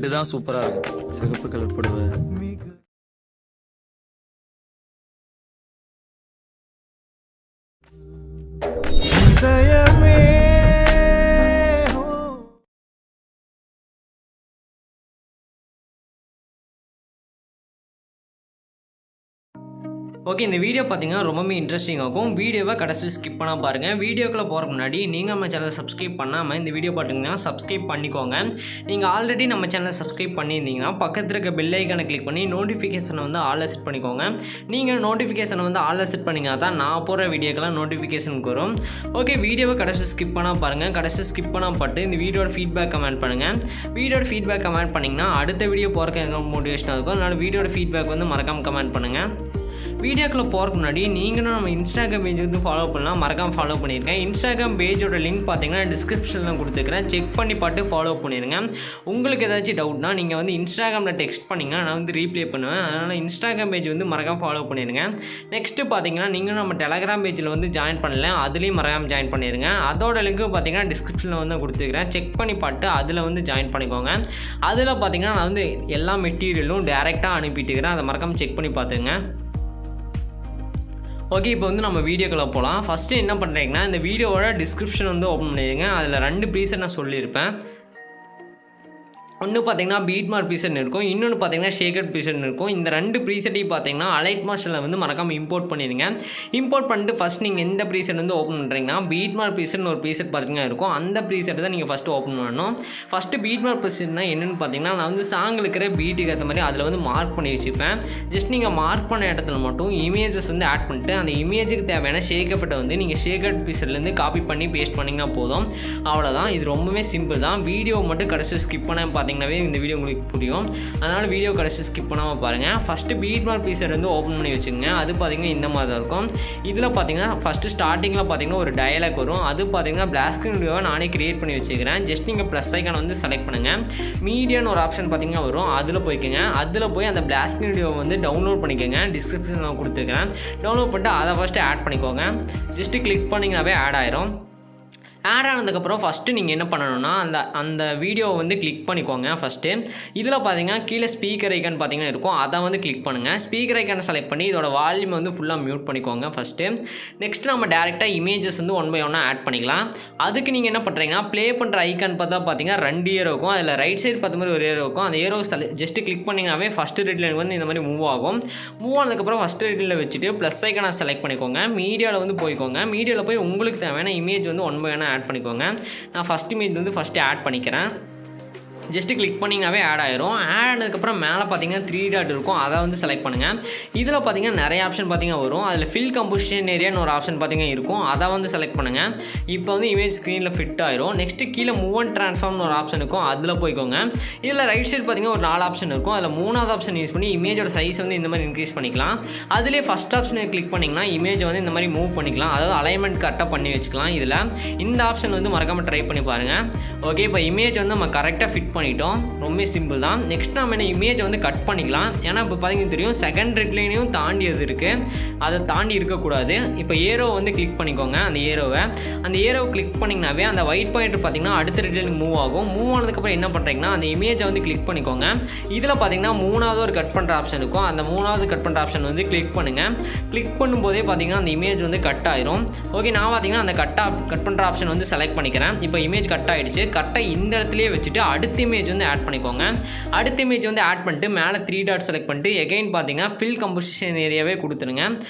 Red தான் சூப்பராக இருக்கும். சிகப்பு கலர் புடவை. ஓகே, இந்த வீடியோ பார்த்தீங்கன்னா ரொம்பவே இன்ட்ரெஸ்டிங்காக இருக்கும். வீடியோவை கடைசி ஸ்கிப் பண்ணால் பாருங்கள். வீடியோக்குள்ளே போகிறக்கு முன்னாடி நீங்கள் நம்ம சேனலை சப்ஸ்கிரைப் பண்ணாமல் இந்த வீடியோ பார்த்தீங்கன்னா சப்ஸ்கிரைப் பண்ணிக்கோங்க. நீங்கள் ஆல்ரெடி நம்ம சேனலை சப்ஸ்கிரைப் பண்ணியிருந்தீங்கன்னா பக்கத்தில் இருக்க பெல் ஐக்கானை கிளிக் பண்ணி நோட்டிஃபிகேஷனை வந்து ஆலில் செட் பண்ணிக்கோங்க. நீங்கள் நோட்டிஃபிகேஷனை வந்து ஆலில் செட் பண்ணிங்கன்னா தான் நான் போகிற வீடியோக்கெல்லாம் நோட்டிஃபிகேஷனுக்கு வரும். ஓகே, வீடியோவை கடைசி ஸ்கிப் பண்ணால் பாருங்கள். கடைசி ஸ்கிப் பண்ணால் பட்டு இந்த வீடியோட ஃபீட்பேக் கமெண்ட் பண்ணுங்கள். வீடியோட ஃபீட்பேக் கமெண்ட் பண்ணிங்கன்னா அடுத்த வீடியோ போகிறக்கு எனக்கு மோட்டிவேஷனாக இருக்கும். அதனால் வீடியோட ஃபீட்பேக் வந்து மறக்காமல் கமெண்ட் பண்ணுங்கள். வீடியோக்குள்ளே போகிறக்கு முன்னாடி நீங்களும் நம்ம இன்ஸ்டாகிராம் பேஜ் வந்து ஃபாலோ பண்ணலாம். மறக்காமல் ஃபாலோ பண்ணியிருக்கேன். இன்ஸ்டாகிராம் பேஜோட லிங்க் பார்த்தீங்கன்னா டிஸ்கிரிப்ஷனில் கொடுத்துருக்கிறேன். செக் பண்ணி பார்த்து ஃபாலோ பண்ணிடுங்க. உங்களுக்கு ஏதாச்சும் டவுட்னா நீங்கள் வந்து இன்ஸ்டாகிராமில் டெக்ஸ்ட் பண்ணிங்கன்னா நான் வந்து ரீப்ளே பண்ணுவேன். அதனால் இன்ஸ்டாகிராம் பேஜ் வந்து மறக்காமல் ஃபாலோ பண்ணிடுங்க. நெக்ஸ்ட்டு பார்த்தீங்கன்னா நீங்கள் நம்ம டெலகிராம் பேஜில் வந்து ஜாயின் பண்ணல, அதுலேயும் மறக்காமல் ஜாயின் பண்ணிடுங்க. அதோட லிங்க்கு பார்த்தீங்கன்னா டிஸ்கிரிப்ஷனில் வந்து கொடுத்துருக்கிறேன். செக் பண்ணி பார்த்து அதில் வந்து ஜாயின் பண்ணிக்கோங்க. அதில் பார்த்தீங்கன்னா நான் வந்து எல்லா மெட்டீரியலும் டேரெக்டாக அனுப்பிட்டுக்கிறேன். அதை மறக்காமல் செக் பண்ணி பார்த்துங்க. ஓகே, இப்போ வந்து நம்ம வீடியோக்குள்ளே போகலாம். ஃபஸ்ட்டு என்ன பண்ணுறீங்கன்னா இந்த வீடியோவோட டிஸ்கிரிப்ஷன் வந்து ஓப்பன் பண்ணிடுங்க. அதில் 2 ப்ரீசெட் நான் சொல்லியிருப்பேன். ஒன்று பார்த்தீங்கன்னா பீட் மார்க் ப்ரீசெட் இருக்கும், இன்னொன்று பார்த்தீங்கன்னா ஷேக்கட் ப்ரீசெட் இருக்கும். இந்த 2 ப்ரீசெட்டையும் பார்த்தீங்கன்னா அலைட் மாஸ்டரில் வந்து மறக்காமல் இம்போர்ட் பண்ணிடுங்க. இம்போர்ட் பண்ணிட்டு ஃபஸ்ட் நீங்கள் எந்த ப்ரீசெட் வந்து ஓப்பன் பண்ணுறீங்கன்னா பீட் மார்க் ப்ரீசெட்னு ஒரு ப்ரீசெட் பார்த்தீங்கன்னா இருக்கும். அந்த ப்ரீசெட் தான் நீங்கள் ஃபஸ்ட்டு ஓப்பன் பண்ணணும். ஃபஸ்ட்டு பீட் மார்க் ப்ரீசெட்னா என்னென்னு பார்த்தீங்கன்னா நான் வந்து சாங்கில் இருக்கிற பீட்டுக்கு ஏற்ற மாதிரி அதில் வந்து மார்க் பண்ணி வச்சுப்பேன். ஜஸ்ட் நீங்கள் மார்க் பண்ண இடத்துல மட்டும் இமேஜஸ் வந்து ஆட் பண்ணிட்டு அந்த இமேஜுக்கு தேவையான ஷேக்கப்பட்ட வந்து நீங்கள் ஷேக்கட் ப்ரீசெட்லேருந்து காப்பி பண்ணி பேஸ்ட் பண்ணிங்கன்னா போதும். அவ்வளோதான். இது ரொம்பவே சிம்பிள் தான். வீடியோ மட்டும் கடைசி ஸ்கிப் பண்ண பார்த்தீங்கன்னாவே இந்த வீடியோ உங்களுக்கு புரியும். அதனால் வீடியோ கடைசி ஸ்கிப் பண்ணாமல் பாருங்கள். ஃபஸ்ட்டு பீட் மார்க் ப்ரீசெட் வந்து ஓப்பன் பண்ணி வச்சுக்கோங்க. அது பார்த்தீங்கன்னா இந்த மாதிரி தான் இருக்கும். இதில் பார்த்தீங்கன்னா ஃபஸ்ட்டு ஸ்டார்டிங்கில் பார்த்தீங்கன்னா ஒரு டயலாக் வரும். அது பார்த்தீங்கன்னா பிளாக் ஸ்க்ரீன் வீடியோவை நானே கிரியேட் பண்ணி வச்சுக்கிறேன். ஜஸ்ட் நீங்கள் ப்ளஸ் ஐக்கானை வந்து செலக்ட் பண்ணுங்கள். மீடியான்னு ஒரு ஆப்ஷன் பார்த்தீங்கன்னா வரும். அதில் போய்க்கோங்க. அதில் போய் அந்த பிளாக் ஸ்க்ரீன் வீடியோவை வந்து டவுன்லோட் பண்ணிக்கோங்க. டிஸ்கிரிப்ஷனில் நான் கொடுத்துருக்கேன். டவுன்லோட் பண்ணிட்டு அதை ஃபஸ்ட்டு ஆட் பண்ணிக்கோங்க. ஜஸ்ட்டு கிளிக் பண்ணிங்கனாவே ஆட் ஆயிரும். ஆட் ஆனதுக்கப்புறம் ஃபஸ்ட்டு நீங்கள் என்ன பண்ணணும்னா அந்த வீடியோவை வந்து கிளிக் பண்ணிக்கோங்க. ஃபஸ்ட்டு இதில் பார்த்தீங்கன்னா கீழே ஸ்பீக்கர் ஐக்கான் பார்த்தீங்கன்னா இருக்கும். அதை வந்து கிளிக் பண்ணுங்கள். ஸ்பீக்கர் ஐக்கானை செலக்ட் பண்ணி இதோட வால்யூம் வந்து ஃபுல்லாக மியூட் பண்ணிக்கோங்க ஃபஸ்ட்டு. நெக்ஸ்ட் நம்ம டேரெக்டாக இமேஜஸ் வந்து 1 by 1 ஆட் பண்ணிக்கலாம். அதுக்கு நீங்கள் என்ன பண்ணுறீங்கன்னா ப்ளே பண்ணுற ஐக்கான் பார்த்தீங்கன்னா 2 ஏரோ இருக்கும். அதில் ரைட் சைடு பார்த்த மாதிரி ஒரு ஏரோ இருக்கும். அந்த ஏரோ ஜஸ்ட்டு கிளிக் பண்ணிங்கனாவே ஃபஸ்ட்டு ரெட்லைன் வந்து இந்த மாதிரி மூவ் ஆகும். மூவ் ஆனதுக்கப்புறம் ஃபஸ்ட்டு ரெட்லைனில் வச்சுட்டு ப்ளஸ் ஐக்கானை செலக்ட் பண்ணிக்கோங்க. மீடியாவில் வந்து போய்க்கோங்க. மீடியாவில் போய் உங்களுக்கு தேவையான இமேஜ் வந்து 1 by 1 ஆட் பண்ணிக்கோங்க. நான் ஃபஸ்ட் இமேஜ் வந்து ஃபஸ்ட்டு ஆட் பண்ணிக்கிறேன். ஜஸ்ட்டு கிளிக் பண்ணிங்கனாவே ஆட் ஆயிரும். ஆட் ஆனதுக்கப்புறம் மேலே பார்த்தீங்கன்னா 3 டாட் இருக்கும். அதை வந்து செலக்ட் பண்ணுங்கள். இதில் பார்த்தீங்கன்னா நிறைய ஆப்ஷன் பார்த்தீங்கன்னா வரும். அதில் ஃபில் கம்போசிஷன் ஏரியான்னு ஒரு ஆப்ஷன் பார்த்தீங்கன்னா இருக்கும். அதை வந்து செலக்ட் பண்ணுங்கள். இப்போ வந்து இமேஜ் ஸ்க்ரீனில் ஃபிட் ஆயிரும். நெக்ஸ்ட்டு கீழே மூவ் அண்ட் ட்ரான்ஸ்ஃபார்ம்னு ஒரு ஆப்ஷன் இருக்கும். அதில் போய்க்கோங்க. இதில் ரைட் சைடு பார்த்தீங்கன்னா ஒரு 4 ஆப்ஷன் இருக்கும். அதில் 3வது ஆப்ஷன் யூஸ் பண்ணி இமேஜோட சைஸ் வந்து இந்த மாதிரி இன்க்ரீஸ் பண்ணிக்கலாம். அதிலே ஃபஸ்ட் ஆப்ஷனை கிளிக் பண்ணிங்கன்னா இமேஜ் வந்து இந்த மாதிரி மூவ் பண்ணிக்கலாம். அதாவது அலைன்மெண்ட் கரெக்டாக பண்ணி வச்சுக்கலாம். இதில் இந்த ஆப்ஷன் வந்து மறக்காமல் ட்ரை பண்ணி பாருங்கள். ஓகே, இப்போ இமேஜ் வந்து நம்ம கரெக்டாக ஃபிட் பண்ணிட்டோம். ரொம்ப சிம்பிள் தான். நெக்ஸ்ட் நம்ம என்ன இமேஜை வந்து கட் பண்ணிக்கலாம். ஏன்னா இப்போ பார்த்தீங்கன்னா தெரியும் செகண்ட் ரெட்லைனையும் தாண்டி அது இருக்குது. அதை தாண்டி இருக்கக்கூடாது. இப்போ ஏரோ வந்து கிளிக் பண்ணிக்கோங்க. அந்த ஏரோவை கிளிக் பண்ணிங்கனாவே அந்த ஒயிட் பாயிண்ட் பார்த்தீங்கன்னா அடுத்த ரெட்லைனுக்கு மூவ் ஆகும். மூவ் ஆனதுக்கப்புறம் என்ன பண்ணுறீங்கன்னா அந்த இமேஜை வந்து கிளிக் பண்ணிக்கோங்க. இதில் பார்த்தீங்கன்னா 3வது ஒரு கட் பண்ணுற ஆப்ஷன் இருக்கும். அந்த 3வது கட் பண்ணுற ஆப்ஷன் வந்து கிளிக் பண்ணுங்கள். கிளிக் பண்ணும்போதே பார்த்தீங்கன்னா அந்த இமேஜ் வந்து கட் ஆயிரும். ஓகே, நான் பார்த்தீங்கன்னா அந்த கட் பண்ணுற ஆப்ஷன் வந்து செலக்ட் பண்ணிக்கிறேன். இப்போ இமேஜ் கட் ஆகிடுச்சு. கரெக்டாக இந்த இடத்துலையே வச்சுட்டு அடுத்த இமேஜ் வந்து ஆட் பண்ணிக்கோங்க. அடுத்த இமேஜ் வந்து ஆட் பண்ணிட்டு மேலே 3 டாட் செலக்ட் பண்ணிட்டு எகைன் பார்த்தீங்கன்னா ஃபில் கம்போசிஷன் ஏரியாவே கொடுத்துருங்க.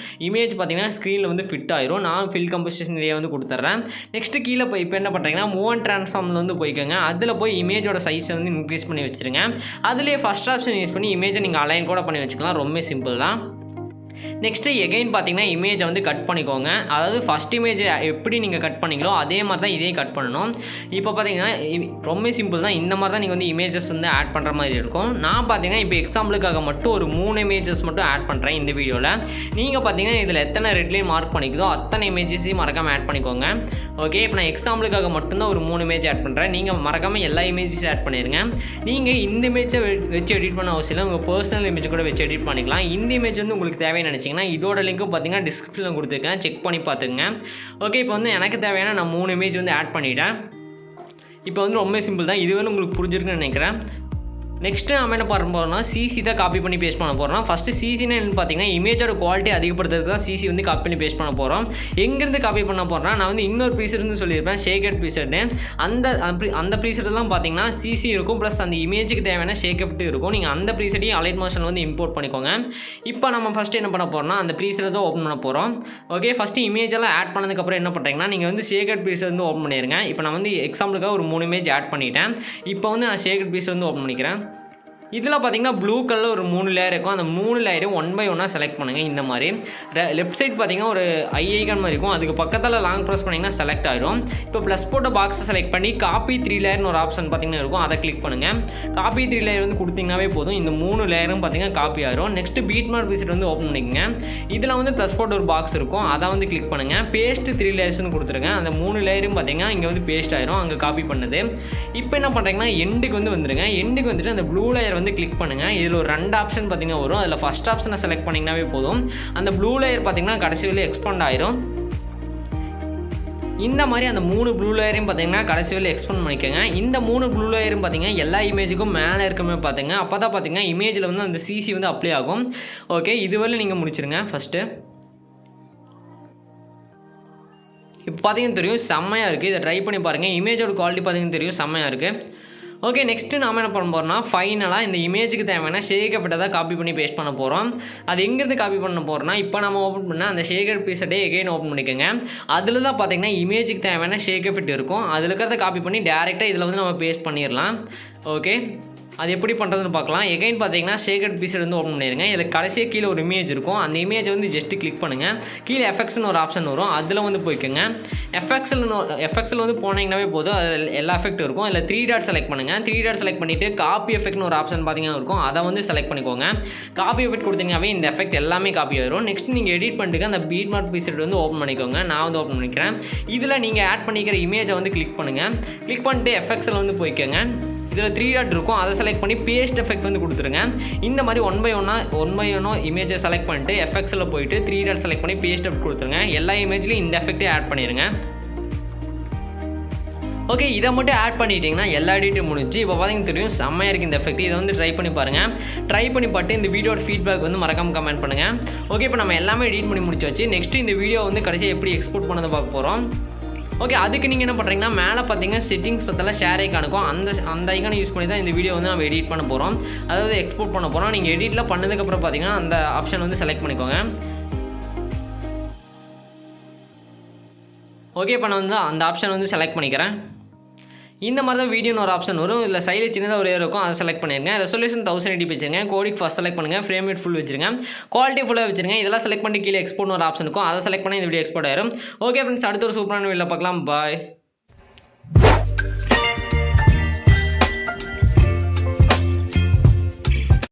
இமேஜ் பார்த்தீங்கன்னா ஸ்க்ரீனில் வந்து ஃபிட் ஆயிரும். நான் ஃபில் கம்போசிஷன் ஏரியா வந்து கொடுத்துட்றேன். நெக்ஸ்ட்டு கீழே போய் இப்போ என்ன பண்ணுறீங்கன்னா மூவ் அண்ட் ட்ரான்ஸ்ஃபார்மில் வந்து போய்க்கோங்க. அதில் போய் இமேஜோட சைஸை வந்து இன்க்ரீஸ் பண்ணி வச்சுருங்க. அதிலே ஃபஸ்ட் ஆப்ஷன் யூஸ் பண்ணி இமேஜை நீங்கள் அலைன் கூட பண்ணி வச்சுக்கலாம். ரொம்ப சிம்பிள் தான். நெக்ஸ்ட்டு எகைன் பார்த்தீங்கன்னா இமேஜை வந்து கட் பண்ணிக்கோங்க. அதாவது ஃபஸ்ட் இமேஜ் எப்படி நீங்கள் கட் பண்ணிங்களோ அதே மாதிரி தான் இதையும் கட் பண்ணணும். இப்போ பார்த்தீங்கன்னா ரொம்ப சிம்பிள் தான். இந்த மாதிரி தான் நீங்கள் வந்து இமேஜஸ் வந்து ஆட் பண்ணுற மாதிரி இருக்கும். நான் பார்த்தீங்கன்னா இப்போ எக்ஸாம்பிளுக்காக மட்டும் ஒரு 3 இமேஜஸ் மட்டும் ஆட் பண்ணுறேன் இந்த வீடியோவில். நீங்கள் பார்த்தீங்கன்னா இதில் எத்தனை ரெட்லைன் மார்க் பண்ணிக்குதோ அத்தனை இமேஜஸையும் மறக்காமல் ஆட் பண்ணிக்கோங்க. ஓகே, இப்போ நான் எக்ஸாம்பிளுக்காக மட்டும்தான் ஒரு 3 இமேஜ் ஆட் பண்ணுறேன். நீங்கள் மறக்காமல் எல்லா இமேஜஸும் ஆட் பண்ணிடுங்க. நீங்கள் இந்த இமேஜை வச்சு எடிட் பண்ண அவசியம் இல்லை. உங்கள் பர்சனல் இமேஜ் கூட வச்சு எடிட் பண்ணிக்கலாம். இந்த இமேஜ் வந்து உங்களுக்கு தேவைன்னு நினச்சிங்கன்னா இதோட லிங்க்கும் பார்த்தீங்கன்னா டிஸ்கிரிப்ஷனில் கொடுத்துருக்கேன். செக் பண்ணி பார்த்துங்க. ஓகே, இப்போ வந்து எனக்கு தேவையான நான் 3 இமேஜ் வந்து ஆட் பண்ணிட்டேன். இப்போ வந்து ரொம்ப சிம்பிள் தான். இதுவரை உங்களுக்கு புரிஞ்சிருக்குன்னு நினைக்கிறேன். நெக்ஸ்ட்டு நம்ம என்ன பண்ண போகிறோம்னா சிசி தான் காப்பி பண்ணி பேஸ்ட் பண்ண போகிறோம். ஃபஸ்ட்டு சிசின்னு என்னன்னு பார்த்தீங்கன்னா இமேஜோட குவாலிட்டி அதிகப்படுத்துறதுக்கு தான் சிசி வந்து காப்பி பண்ணி பேஸ்ட் பண்ண போகிறோம். எங்கேருந்து காப்பி பண்ண போகிறோம்னா நான் வந்து இன்னொரு ப்ரீசெட் வந்து சொல்லியிருப்பேன் ஷேக்கட் ப்ரீசெட்னு. அந்த ப்ரீசெட் தான் பார்த்தீங்கன்னா சிசி இருக்கும் ப்ளஸ் அந்த இமேஜுக்கு தேவையான ஷேக்கப்ட் இருக்கும். நீங்கள் அந்த ப்ரீசெட்டையும் அலைட் மோஷன் வந்து இம்போர்ட் பண்ணிக்கோங்க. இப்போ நம்ம ஃபஸ்ட்டு என்ன பண்ண போகிறோம்னா அந்த ப்ரீசெட்டை தான் ஓப்பன் பண்ண போகிறோம். ஓகே, ஃபஸ்ட்டு இமேஜெல்லாம் ஆட் பண்ணதுக்கப்புறம் என்ன பண்ணுறீங்கன்னா நீங்கள் வந்து ஷேக்கட் ப்ரீசெட் வந்து ஓப்பன் பண்ணிடுங்க. இப்போ நான் வந்து எக்ஸாம்பிளுக்காக ஒரு 3 இமேஜ் ஆட் பண்ணிட்டேன். இப்போ வந்து நான் ஷேக்கட் ப்ரீசெட் வந்து ஓப்பன் பண்ணிக்கிறேன். இதில் பார்த்தீங்கன்னா ப்ளூ கலரில் ஒரு 3 லேயர் இருக்கும். அந்த 3 லேயரும் 1 by 1 செலக்ட் பண்ணுங்கள். இந்த மாதிரி லெஃப்ட் சைட் பார்த்தீங்கன்னா ஒரு ஐகான் மாதிரி இருக்கும். அதுக்கு பக்கத்தில் லாங் ப்ரெஸ் பண்ணிங்கன்னா செலக்ட் ஆகிடும். இப்போ ப்ளஸ் போட்ட பாக்ஸை செலக்ட் பண்ணி காப்பி 3 லேயர்னு ஒரு ஆப்ஷன் பார்த்தீங்கன்னா இருக்கும். அதை கிளிக் பண்ணுங்கள். காப்பி 3 லேயர் வந்து கொடுத்தீங்கன்னாவே போதும். இந்த 3 லேயரும் பார்த்தீங்கன்னா காப்பி ஆகிடும். நெக்ஸ்ட் பீட் மார்க் ப்ரீசெட் வந்து ஓப்பன் பண்ணிக்கோங்க. இதில் வந்து ப்ளஸ் போட்ட ஒரு பாக்ஸ் இருக்கும். அதை வந்து கிளிக் பண்ணுங்கள். பேஸ்ட் 3 லேயர்ஸ்னு கொடுத்துருங்க. அந்த 3 லேயரும் பார்த்தீங்கன்னா இங்கே வந்து பேஸ்ட் ஆகிடும் அங்கே காப்பி பண்ணது. இப்போ என்ன பண்ணுறீங்கன்னா எண்டுக்கு வந்து வந்துடுங்க. எண்டுக்கு வந்துட்டு அந்த ப்ளூ லேயர் வந்து கிளிக் பண்ணுங்கள். இதில் ஒரு 2 ஆப்ஷன் பார்த்தீங்கன்னா வரும். அதில் ஃபஸ்ட் ஆப்ஷனை செலக்ட் பண்ணிங்கனாவே போதும். அந்த ப்ளூ லேயர் பார்த்தீங்கன்னா கடைசி வரையும் எக்ஸ்பேண்ட் ஆயிரும். இந்த மாதிரி அந்த 3 ப்ளூ லேயரையும் பார்த்தீங்கன்னா கடைசி வரையும் எக்ஸ்பேண்ட் பண்ணிக்கோங்க. இந்த 3 ப்ளூ லேயரும் பார்த்தீங்கன்னா எல்லா இமேஜுக்கும் மேலே இருக்கமே பார்த்துங்க. அப்போ தான் பார்த்தீங்கன்னா இமேஜில் வந்து அந்த சிசி வந்து அப்ளை ஆகும். ஓகே, இதுவரை நீங்கள் முடிச்சிருங்க. ஃபஸ்ட்டு இப்போ பார்த்தீங்கன்னா தெரியும் செம்மையாக இருக்குது. இதை ட்ரை பண்ணி பாருங்கள். இமேஜோட குவாலிட்டி பார்த்தீங்கன்னா தெரியும் செம்மையாக இருக்குது. ஓகே, நெக்ஸ்ட்டு நாம் என்ன பண்ண போகிறோம்னா ஃபைனலாக இந்த இமேஜுக்கு தேவையான ஷேக்கப்பட்டதாக காப்பி பண்ணி பேஸ்ட் பண்ண போகிறோம். அது எங்கேருந்து காப்பி பண்ண போகிறோம்னா இப்போ நம்ம ஓப்பன் பண்ணால் அந்த ஷேக்கட் ப்ரீசெட்டே எகைன் ஓப்பன் பண்ணிக்கோங்க. அதில் தான் பார்த்தீங்கன்னா இமேஜுக்கு தேவையான ஷேக்கப்பட் இருக்கும். அதில் இருக்கிறத காப்பி பண்ணி டேரெக்டாக இதில் வந்து நம்ம பேஸ்ட் பண்ணிடலாம். ஓகே, அது எப்படி பண்ணுறதுன்னு பார்க்கலாம். எகைன் பார்த்தீங்கன்னா ஷேக்கட் ப்ரீசெட் வந்து ஓப்பன் பண்ணிடுங்க. இதில் கடைசியாக கீழே ஒரு இமேஜ் இருக்கும். அந்த இமேஜை வந்து ஜஸ்ட்டு கிளிக் பண்ணுங்கள். கீழே எஃபெக்ட்ஸ்னு ஒரு ஆப்ஷன் வரும். அதில் வந்து போய்க்கோங்க. எஃபெக்ட்ஸில் வந்து போனீங்கன்னாவே போதும். அதில் எல்லா எஃபெக்ட் இருக்கும். அதில் 3 டாட் செலக்ட் பண்ணுங்கள். 3 டாட் செலக்ட் பண்ணிவிட்டு காப்பி எஃபெக்ட்னு ஒரு ஆப்ஷன் பார்த்தீங்கன்னா இருக்கும். அதை வந்து செலக்ட் பண்ணிக்கோங்க. காப்பி எஃபெக்ட் கொடுத்தீங்கன்னாவே இந்த எஃபெக்ட் எல்லாமே காப்பி ஆயிரும். நெக்ஸ்ட் நீங்கள் எடிட் பண்ணிட்டு அந்த பீட் மார்க் ப்ரீசெட் வந்து ஓப்பன் பண்ணிக்கோங்க. நான் வந்து ஓப்பன் பண்ணிக்கிறேன். இதில் நீங்கள் ஆட் பண்ணிக்கிற இமேஜை வந்து கிளிக் பண்ணுங்கள். கிளிக் பண்ணிட்டு எஃபெக்ட்ஸில் வந்து போய்க்கோங்க. இதில் 3 டாட் இருக்கும். அதை செலக்ட் பண்ணி பேஸ்ட் எஃபெக்ட் வந்து கொடுத்துருங்க. இந்த மாதிரி 1 by 1 இமேஜை செலக்ட் பண்ணிட்டு எஃபெக்ட்ஸில் போயிட்டு 3 டாட் செலக்ட் பண்ணி பேஸ்ட் எஃபெக்ட் கொடுத்துருங்க. எல்லா இமேஜ்லையும் இந்த எஃபெக்ட்டே ஆட் பண்ணிடுங்க. ஓகே, இதை மட்டும் ஆட் பண்ணிட்டீங்கன்னா எல்லா எடிட்டும் முடிஞ்சு. இப்போ பார்த்தீங்கன்னா தெரியும் செம்மையாக இருக்குது இந்த எஃபெக்ட். இதை வந்து ட்ரை பண்ணி பாருங்கள். ட்ரை பண்ணி பார்த்து இந்த வீடியோட ஃபீட்பேக் வந்து மறக்காமல் கமெண்ட் பண்ணுங்கள். ஓகே, இப்போ நம்ம எல்லாமே எடிட் பண்ணி முடிச்சாச்சு. நெக்ஸ்ட்டு இந்த வீடியோ வந்து கடைசியாக எப்படி எக்ஸ்போர்ட் பண்ணதை பார்க்க போகிறோம். ஓகே, அதுக்கு நீங்கள் என்ன பண்ணுறீங்கன்னா மேலே பார்த்தீங்கன்னா செட்டிங்ஸ் பற்றிலாம் ஷேர் ஐக்கானுக்கும் அந்த ஐக்கானை யூஸ் பண்ணி தான் இந்த வீடியோ வந்து நம்ம எடிட் பண்ண போகிறோம். அதாவது எக்ஸ்போர்ட் பண்ண போகிறோம். நீங்கள் எடிட்டில் பண்ணதுக்கப்புறம் பார்த்தீங்கன்னா அந்த ஆப்ஷன் வந்து செலக்ட் பண்ணிக்கோங்க. ஓகே, இப்போ நான் வந்து அந்த ஆப்ஷன் வந்து செலக்ட் பண்ணிக்கிறேன். இந்த மாதிரி தான் வீடியோன்னு ஒரு ஆப்ஷன் வரும். இதில் சைடில் சின்னதாக ஒரு இருக்கும். அதை செலக்ட் பண்ணிடுங்க. ரெசல்யூஷன் 1080 வச்சுருங்க. கோடிக் ஃபஸ்ட் செலக்ட் பண்ணுங்கள். ஃப்ரேம் ரேட் ஃபுல் வச்சுருங்க. குவாலிட்டி ஃபுல்லாக வச்சுருங்க. இதெல்லாம் செலக்ட் பண்ணி கீழே எக்ஸ்போர்ட்னு ஒரு ஆப்ஷன் இருக்கும். அதை செலக்ட் பண்ணி இந்த வீடியோ எக்ஸ்போர்ட் ஆயிரும். ஓகே ஃப்ரெண்ட்ஸ், அடுத்த ஒரு சூப்பரான வீடியோவில் பார்க்கலாம். பாய்.